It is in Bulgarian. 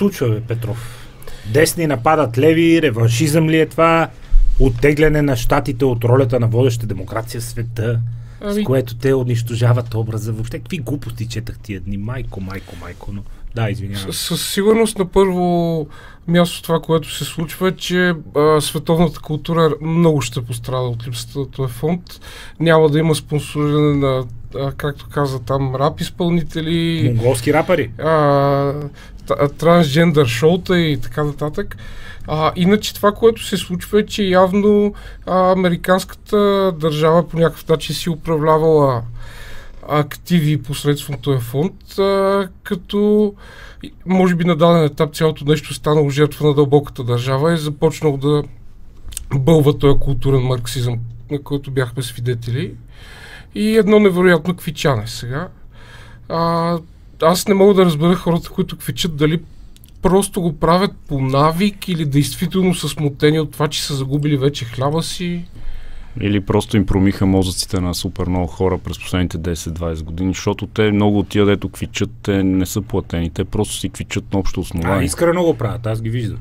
Случва, бе, Петров? Десни нападат леви, реваншизъм ли е това? Оттегляне на щатите от ролята на водеща демокрация в света, с което те унищожават образа. Въобще, какви глупости четах тия дни? Майко, но... Да, извинявам. Със сигурност на първо място това, което се случва е, че световната култура много ще пострада от липсата на този фонд. Няма да има спонсориране на, както каза там, рап изпълнители. Монголски рапъри. Трансджендър шоута и така нататък. Иначе това, което се случва е, че явно американската държава по някакъв начин си управлявала активи посредством този фонд, като може би на даден етап цялото нещо станало жертва на дълбоката държава и започнал да бълва този културен марксизъм, на който бяхме свидетели. И едно невероятно квичане сега. Аз не мога да разбера хората, които квичат, дали просто го правят по навик или действително са смутени от това, че са загубили вече хляба си. Или просто им промиха мозъците на супер много хора през последните 10-20 години, защото те много от тия, дето квичат, те не са платени, те просто си квичат на общо основание. Искрено го правят, аз ги виждам.